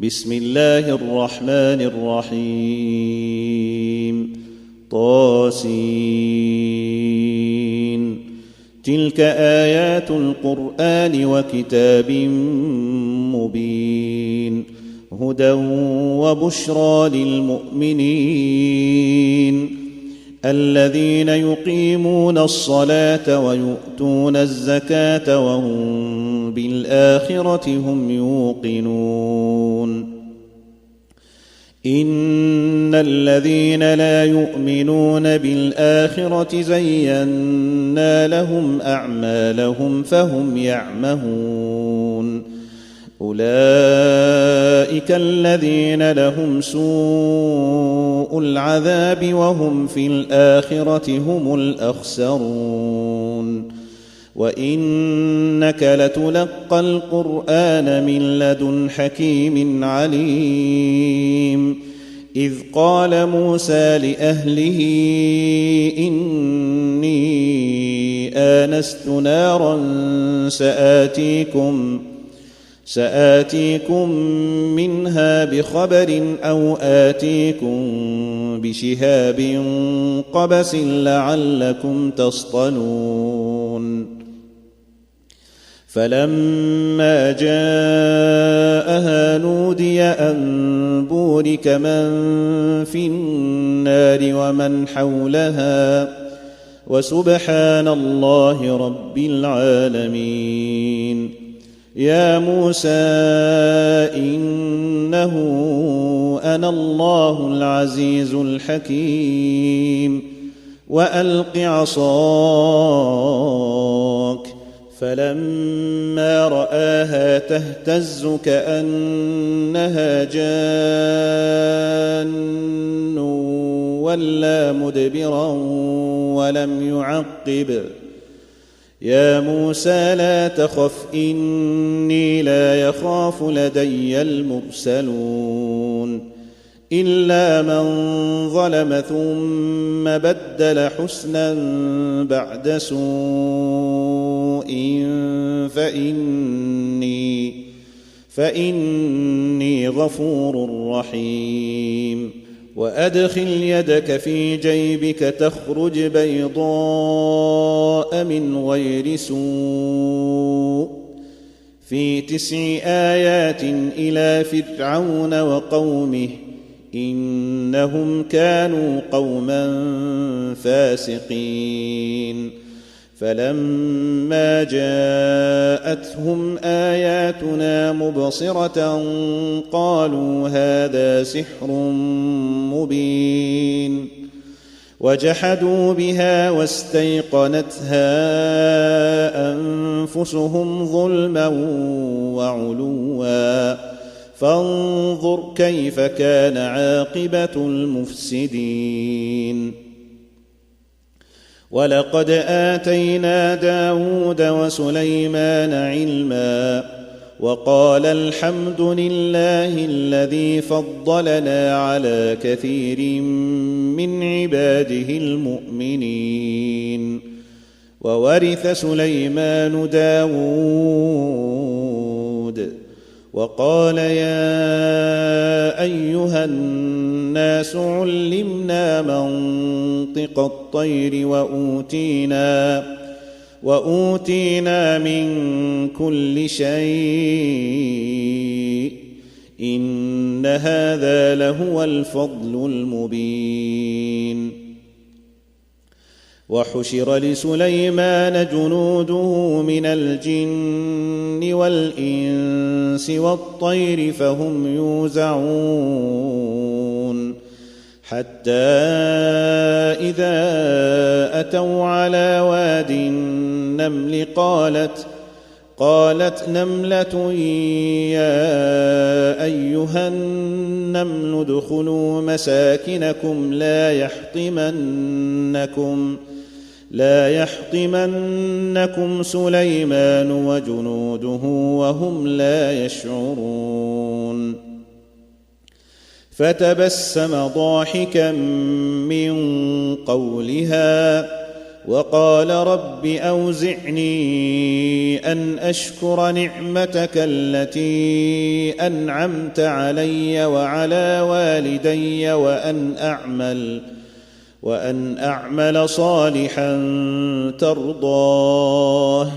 بسم الله الرحمن الرحيم طاسين تلك آيات القرآن وكتاب مبين هدى وبشرى للمؤمنين الذين يقيمون الصلاة ويؤتون الزكاة وهم بالآخرة هم يوقنون إن الذين لا يؤمنون بالآخرة زينا لهم أعمالهم فهم يعمهون أولئك الذين لهم سوء العذاب وهم في الآخرة هم الأخسرون وإنك لتلقى القرآن من لدن حكيم عليم إذ قال موسى لأهله إني آنست نارا سآتيكم منها بخبر أو آتيكم بشهاب قبس لعلكم تصطلون فلما جاءها نودي أن بورك من في النار ومن حولها وسبحان الله رب العالمين يا موسى إنه أنا الله العزيز الحكيم وألق عصاك فلما رآها تهتز كأنها جان ولا مدبرا ولم يعقب يا موسى لا تخف إني لا يخاف لدي المرسلون إلا من ظلم ثم بدل حسنا بعد سوء فإني غفور رحيم وأدخل يدك في جيبك تخرج بيضاء من غير سوء في 9 آيات إلى فرعون وقومه إنهم كانوا قوما فاسقين فلما جاءتهم آياتنا مبصرة قالوا هذا سحر مبين وجحدوا بها واستيقنتها أنفسهم ظلما وعلوا فانظر كيف كان عاقبة المفسدين ولقد آتينا داود وسليمان علما وقال الحمد لله الذي فضلنا على كثير من عباده المؤمنين وورث سليمان داود وقال يا أيها الناس علمنا منطق الطير وأوتينا من كل شيء إن هذا لهو الفضل المبين وحشر لسليمان جنوده من الجن والإنس والطير فهم يوزعون حتى إذا أتوا على واد النمل قالت نملة يا أيها النمل ادخلوا مساكنكم لا يحطمنكم سليمان وجنوده وهم لا يشعرون فتبسم ضاحكا من قولها وقال رب أوزعني أن أشكر نعمتك التي أنعمت علي وعلى والدي وأن أعمل صالحا ترضاه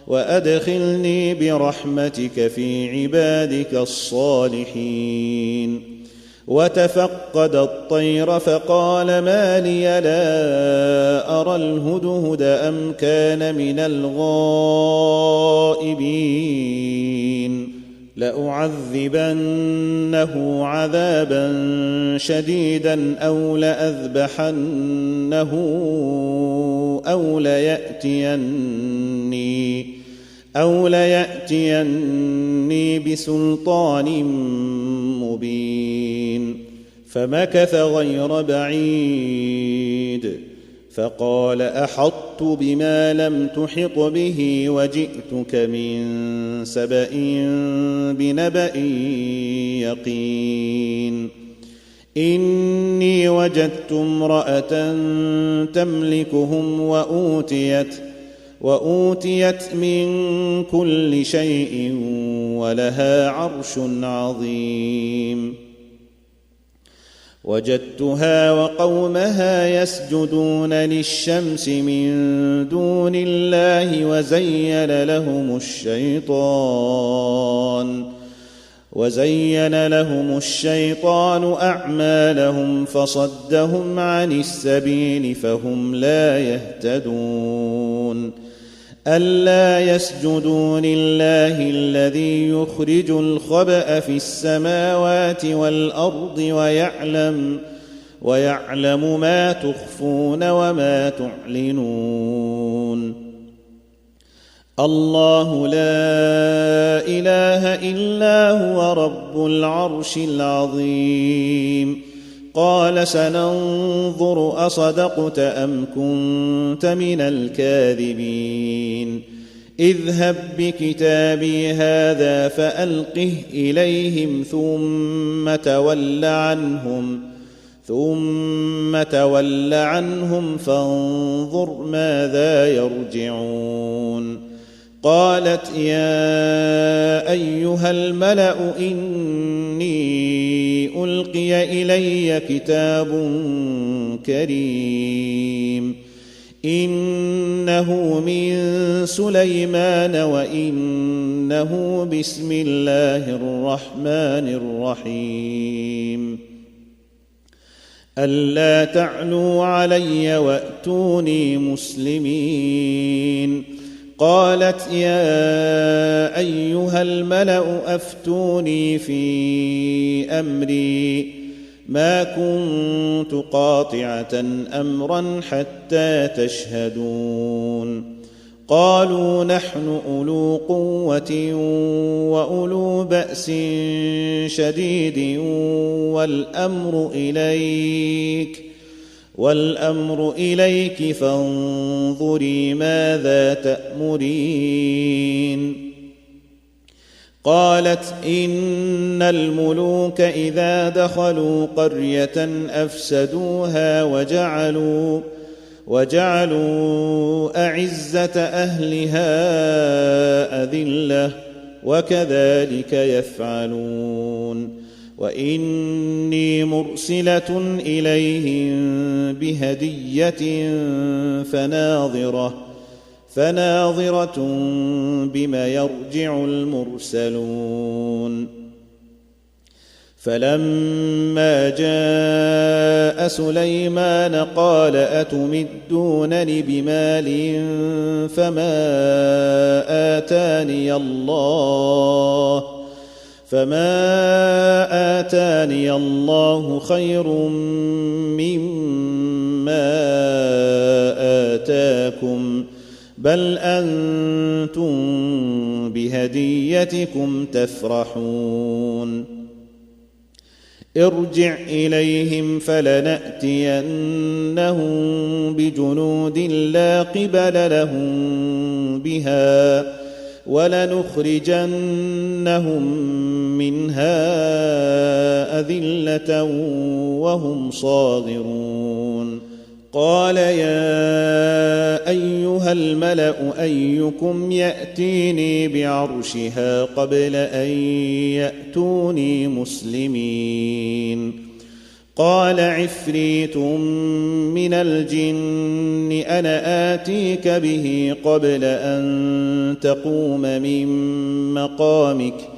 وأدخلني برحمتك في عبادك الصالحين. وتفقد الطير فقال ما لي لا أرى الهدهد أم كان من الغائبين لأعذبنه عذابا شديدا أو ليأتيني بسلطان مبين. فمكث غير بعيد فقال أحطت بما لم تحط به وجئتك من سبأ بنبأ يقين. إني وجدت امرأة تملكهم وأوتيت من كل شيء ولها عرش عظيم. وجدتها وقومها يسجدون للشمس من دون الله وزين لهم الشيطان أعمالهم فصدهم عن السبيل فهم لا يهتدون. ألا يسجدوا لله الذي يخرج الخبأ في السماوات والأرض ويعلم ما تخفون وما تعلنون. الله لا إله إلا هو رب العرش العظيم. قال سننظر أصدقت أم كنت من الكاذبين. اذهب بكتابي هذا فألقه إليهم ثم تول عنهم فانظر ماذا يرجعون. قالت يا أيها الملأ إني ألقي إلي كتاب كريم إنه من سليمان وإنه بسم الله الرحمن الرحيم. ألا تعلوا علي وأتوني مسلمين. قالت يا أيها الملأ أفتوني في أمري ما كنت قاطعة أمرا حتى تشهدون. قالوا نحن أولو قوة وأولو بأس شديد والأمر إليك فانظري ماذا تأمرين. قالت إن الملوك إذا دخلوا قرية أفسدوها وجعلوا أعزة أهلها أذلة وكذلك يفعلون. وإني مرسلة إليهم بهدية فناظرة بما يرجع المرسلون. فلما جاء سليمان قال أتمدونني بمال فما آتاني الله خير مما آتاكم بل أنتم بهديتكم تفرحون. ارجع إليهم فلنأتينهم بجنود لا قبل لهم بها ولنخرجنهم منها أذلة وهم صاغرون. قال يا أيها الملأ أيكم يأتيني بعرشها قبل أن يأتوني مسلمين قال عفريت من الجن أنا آتيك به قبل أن تقوم من مقامك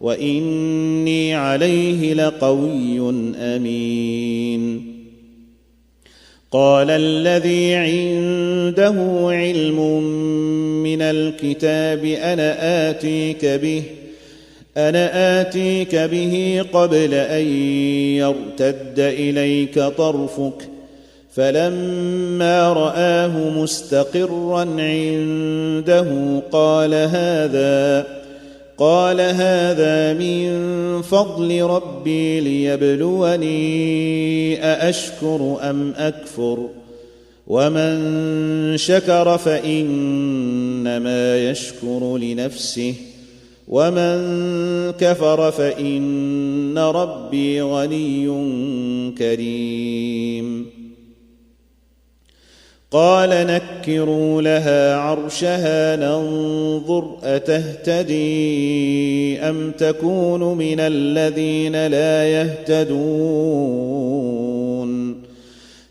وإني عليه لقوي أمين قال الذي عنده علم من الكتاب أنا آتيك به قبل أن يرتد إليك طرفك فلما رآه مستقرا عنده قال هذا من فضل ربي ليبلوني أأشكر أم أكفر ومن شكر فإنما يشكر لنفسه ومن كفر فإن ربي غني كريم قال نكروا لها عرشها ننظر أتهتدي أم تكون من الذين لا يهتدون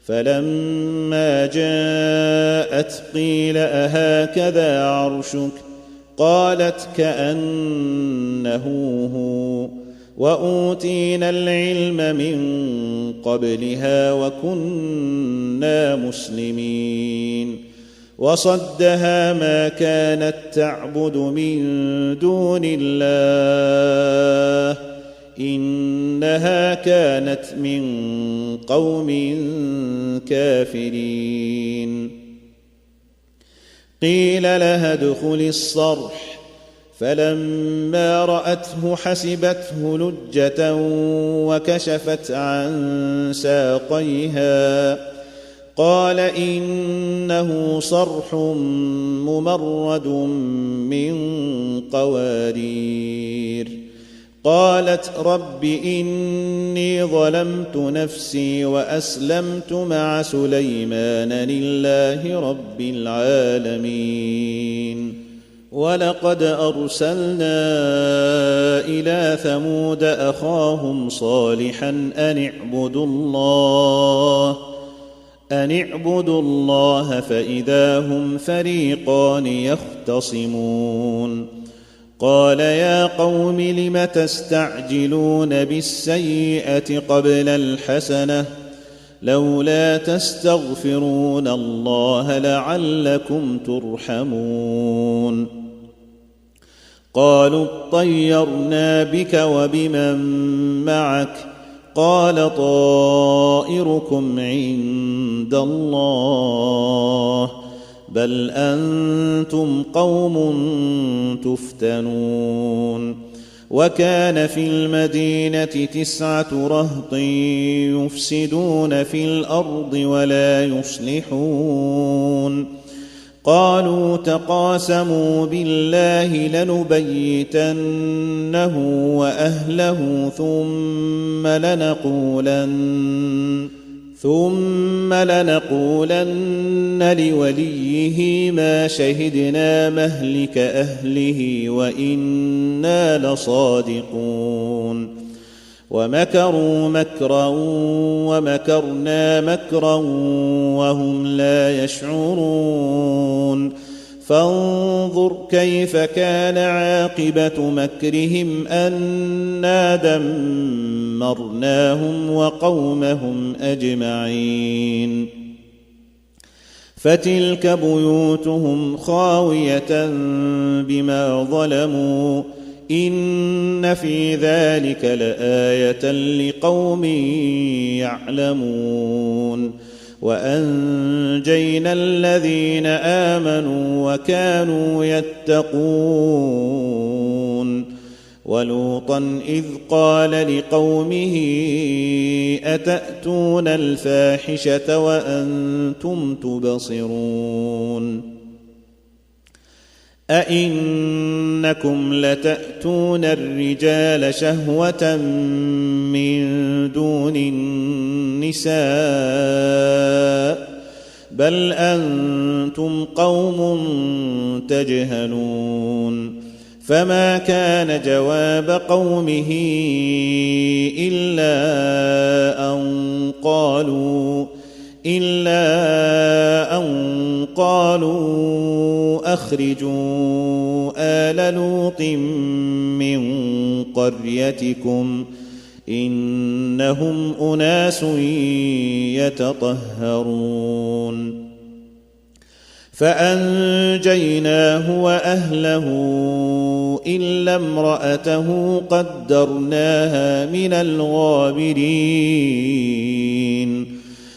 فلما جاءت قيل أهكذا عرشك قالت كأنه هو وأوتينا العلم من قبلها وكنا مسلمين وصدها ما كانت تعبد من دون الله إنها كانت من قوم كافرين قيل لها ادخل الصرح فلما رأته حسبته لجة وكشفت عن ساقيها قال إنه صرح ممرد من قوارير قالت رب إني ظلمت نفسي وأسلمت مع سليمان لله رب العالمين ولقد أرسلنا إلى ثمود أخاهم صالحا أن اعبدوا الله فإذا هم فريقان يختصمون قال يا قوم لم تستعجلون بالسيئة قبل الحسنة لولا تستغفرون الله لعلكم ترحمون قالوا اطيرنا بك وبمن معك قال طائركم عند الله بل أنتم قوم تفتنون وكان في المدينة 9 رهط يفسدون في الأرض ولا يصلحون قالوا تقاسموا بالله لنبيتنه وأهله ثم لنقولن لوليه ما شهدنا مهلك أهله وإنا لصادقون ومكروا مكرا ومكرنا مكرا وهم لا يشعرون فانظر كيف كان عاقبة مكرهم أنا دمرناهم وقومهم أجمعين فتلك بيوتهم خاوية بما ظلموا إن في ذلك لآية لقوم يعلمون وأنجينا الذين آمنوا وكانوا يتقون ولوطا إذ قال لقومه أتأتون الفاحشة وأنتم تبصرون أئنكم لتأتون الرجال شهوة من دون النساء بل أنتم قوم تجهلون فما كان جواب قومه إلا أن قالوا أخرجوا آل لوط من قريتكم إنهم أناس يتطهرون فأنجيناه وأهله إلا امرأته قدرناها من الغابرين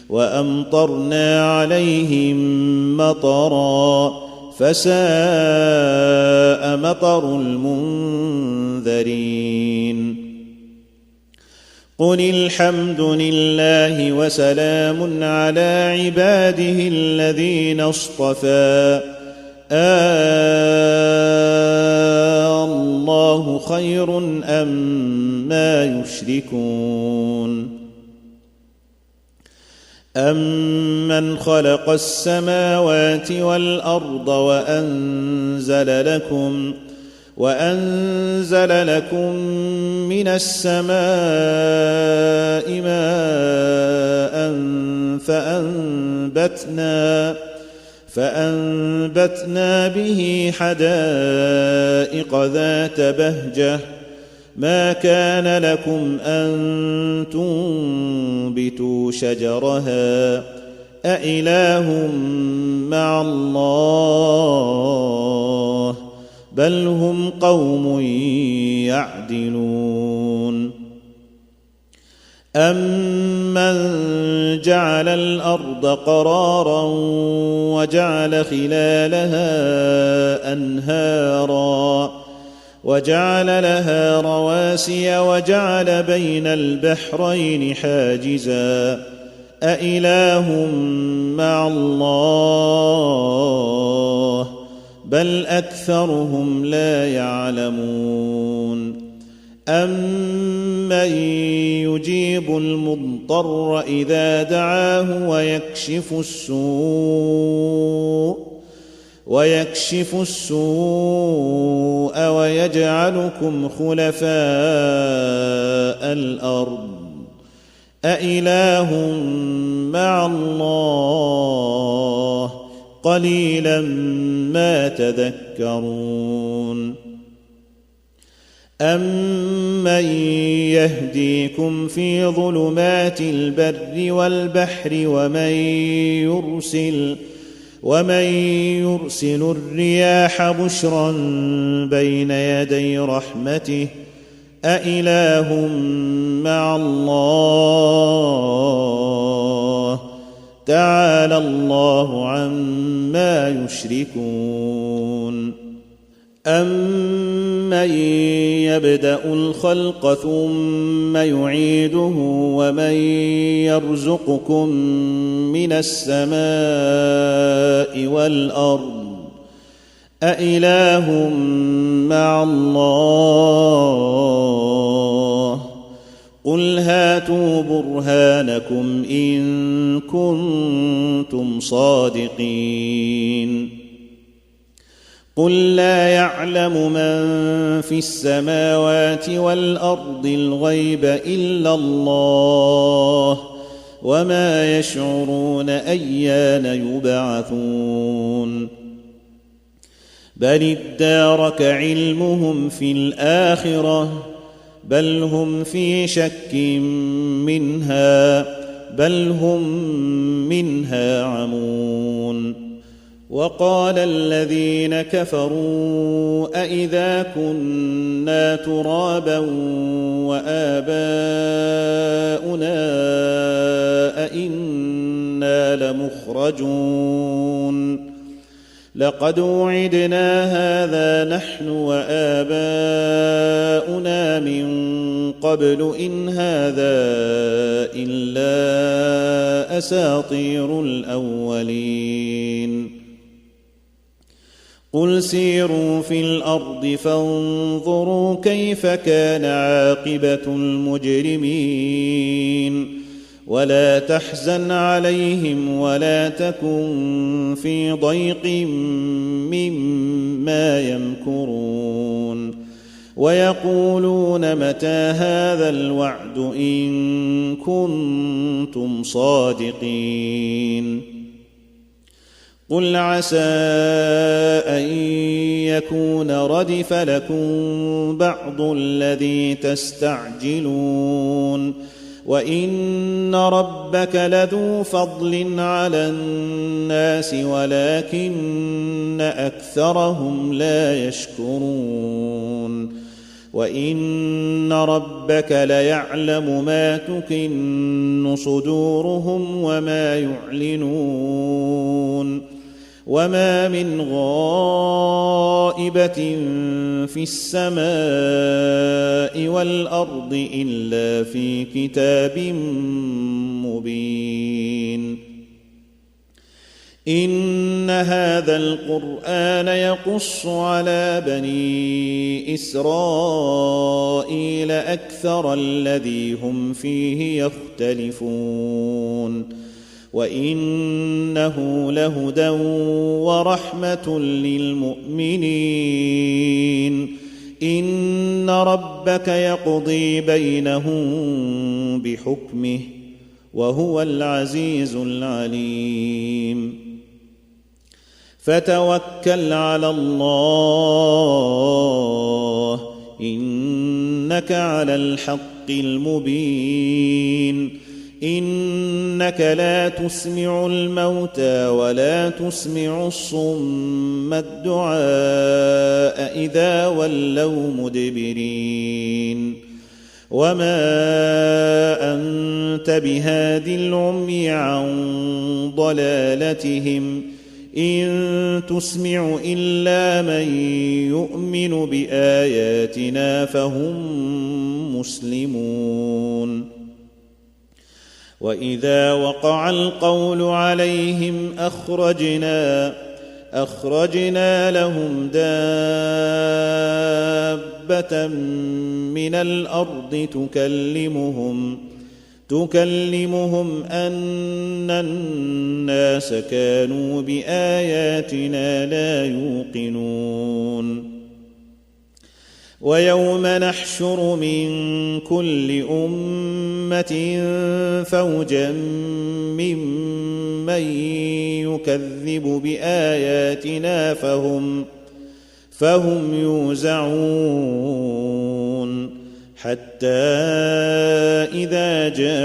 وأمطرنا عليهم مطرا فساء مطر المنذرين قل الحمد لله وسلام على عباده الذين اصطفى الله خير أما يشركون أمن خلق السماوات والأرض وأنزل لكم من السماء ماء فأنبتنا به حدائق ذات بهجة ما كان لكم أن تنبتوا شجرها أإله مع الله بل هم قوم يعدلون أمن جعل الأرض قرارا وجعل خلالها أنهارا وجعل لها رواسي وجعل بين البحرين حاجزا أإله مع الله بل أكثرهم لا يعلمون أمن يجيب المضطر إذا دعاه ويكشف السوء ويجعلكم خلفاء الأرض أإله مع الله قليلا ما تذكرون أمن يهديكم في ظلمات البر والبحر ومن يرسل الرياح بشرا بين يدي رحمته أإله مع الله تعالى الله عما يشركون أمن يبدأ الخلق ثم يعيده ومن يرزقكم من السماء والأرض أإله مع الله قل هاتوا برهانكم إن كنتم صادقين قل لا يعلم من في السماوات والأرض الغيب إلا الله وما يشعرون أيان يبعثون بل ادارك علمهم في الآخرة بل هم في شك منها بل هم منها عمون وقال الذين كفروا أإذا كنا ترابا وآباؤنا أإنا لمخرجون لقد وعدنا هذا نحن وآباؤنا من قبل إن هذا إلا أساطير الأولين قل سيروا في الأرض فانظروا كيف كان عاقبة المجرمين ولا تحزن عليهم ولا تكن في ضيق مما يمكرون ويقولون متى هذا الوعد إن كنتم صادقين قل عسى أن يكون ردف لكم بعض الذي تستعجلون وإن ربك لذو فضل على الناس ولكن أكثرهم لا يشكرون وإن ربك ليعلم ما تكن صدورهم وما يعلنون وما من غائبة في السماء والأرض إلا في كتاب مبين إن هذا القرآن يقص على بني إسرائيل أكثر الذي هم فيه يختلفون وإنه لهدى ورحمة للمؤمنين إن ربك يقضي بينهم بحكمه وهو العزيز العليم فتوكل على الله إنك على الحق المبين إنك لا تسمع الموتى ولا تسمع الصم الدعاء إذا ولوا مدبرين وما أنت بهاد العمي عن ضلالتهم إن تسمع إلا من يؤمن بآياتنا فهم مسلمون وإذا وقع القول عليهم أخرجنا لهم دابة من الأرض تكلمهم أن الناس كانوا بآياتنا لا يوقنون ويوم نحشر من كل أمة فوجا ممن يكذب بآياتنا فهم يوزعون حتى إذا جاءوا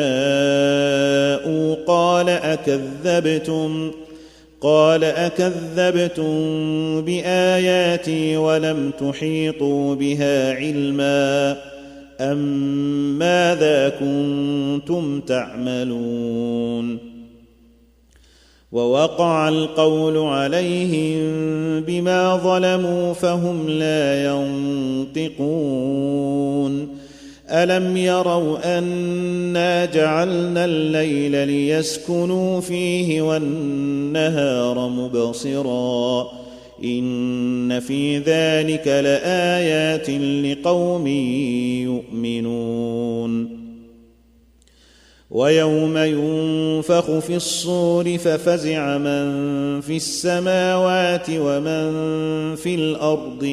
قال أكذبتم بآياتي ولم تحيطوا بها علما أم ماذا كنتم تعملون ووقع القول عليهم بما ظلموا فهم لا ينطقون ألم يروا أنا جعلنا الليل ليسكنوا فيه والنهار مبصرا إن في ذلك لآيات لقوم يؤمنون ويوم ينفخ في الصور ففزع من في السماوات ومن في الأرض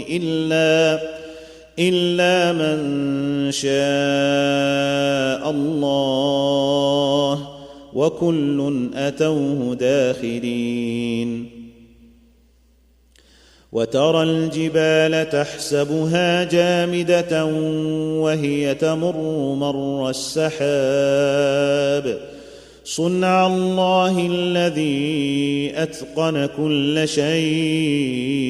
إلا من شاء الله وكل أتوه داخرين وترى الجبال تحسبها جامدة وهي تمر مر السحاب صنع الله الذي أتقن كل شيء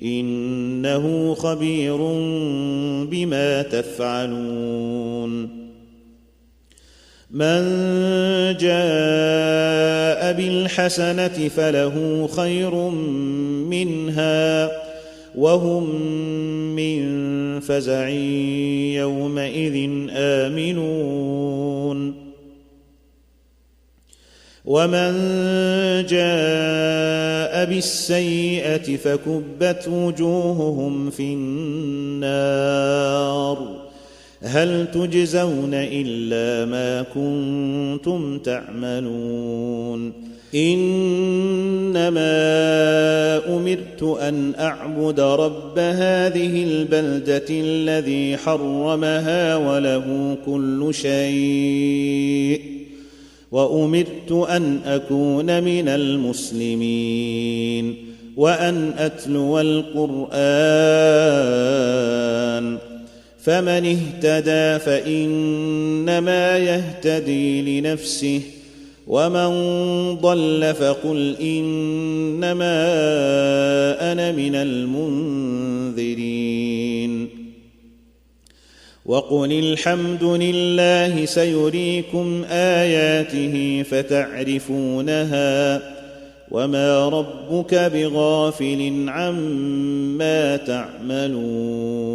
إنه خبير بما تفعلون من جاء بالحسنة فله خير منها وهم من فزع يومئذ آمنون ومن جاء بالسيئة فكبت وجوههم في النار هل تجزون إلا ما كنتم تعملون إنما أمرت أن أعبد رب هذه البلدة الذي حرمها وله كل شيء وأمرت أن أكون من المسلمين وأن أتلو القرآن فمن اهتدى فإنما يهتدي لنفسه ومن ضل فقل إنما أنا من المنذرين وقل الحمد لله سيريكم آياته فتعرفونها وما ربك بغافل عما تعملون